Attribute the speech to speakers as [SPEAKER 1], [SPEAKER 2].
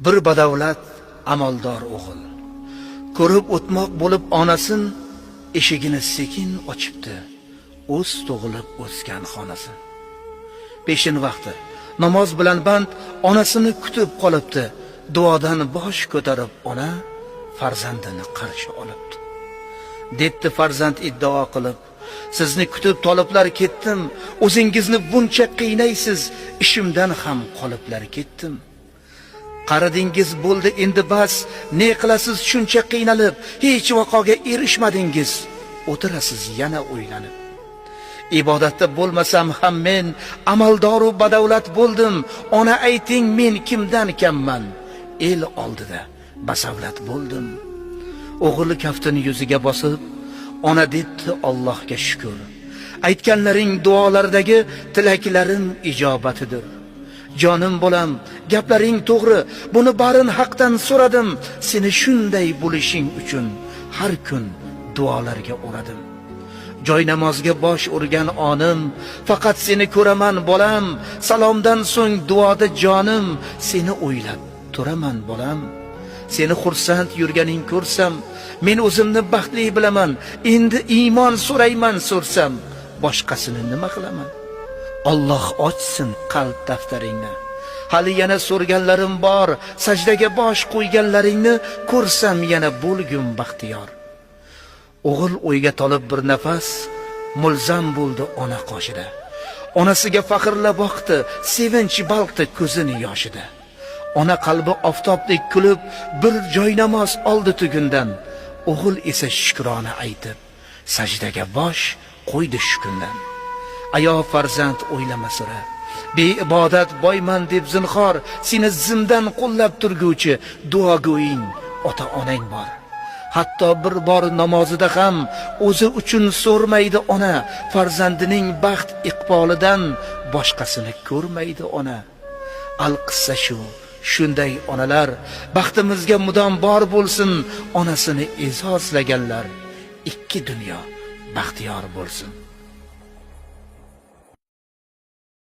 [SPEAKER 1] Bir badavlat amaldor o'g'il ko'rib o'tmoq bo'lib onasin, eshigini sekin ochibdi, o'z tug'ilib o'sgan xonasin. Peshin vaqti namoz bilan band onasini kutib qolibdi, duodan bosh ko'tarib ona farzandini qarshi olibdi. Debdi farzand iddao qilib, sizni kutib toliblar ketdim, o'zingizni buncha qiynaysiz, ishimdan ham qoliblar ketdim. Qaradingiz bo'ldi endi bas, ne qilasiz shuncha qiynalib, hech vaqoga erishmadingiz, o'tirasiz yana o'ylanib. Ibodatda bo'lmasam ham men amaldoru badavlat bo'ldim, ona ayting men kimdan kamman, el oldida basavlat bo'ldim. O'g'il kaftini yuziga bosib, ona debdi Allohga shukr. Aytganlaring duolaridagi tilaklarim ijobatidir. Jonim bolam, gaplaring to'g'ri, buni barin haqdan so'radim. Seni shunday bo'lishing uchun har kun duolarga o'radim. Joy namozga bosh urgan onim, faqat seni ko'raman bolam. Salomdan so'ng duoda jonim, seni o'ylab turaman bolam. Seni xursand yurganing ko'rsam, men o'zimni baxtli bilaman. Endi iymon so'rayman so'rsam, boshqasini nima qilaman? Alloh ochsin qalb daftaringni. Hali yana so'rganlarim bor, sajdaga bosh qo'yganlaringni ko'rsam yana bo'lgum baxtiyor. O'g'il o'yga tolib bir nafas mulzam bo'ldi ona qoshida. Onasiga faxrlab boqdi, sevinch balqdi ko'zini yoshida. Ona qalbi oftobdek kulib, bir joy namoz oldi tugundan. O'g'il esa shukrona aytib, sajdaga bosh qo'ydi shu kundan. Ayo farzand o'ylama sira, beibodat boyman deb zinhor, seni zimdan qo'llab turguvchi duogo'ying ota onang bor. Hatto bir bor namozida ham o'zi uchun so'rmaydi ona, farzandining baxt iqbolidan boshqasini ko'rmaydi ona. Al-qissa shu, shunday onalar baxtimizga mudom bor bo'lsin, onasini e'zozlaganlar ikki dunyo baxtiyor bo'lsin.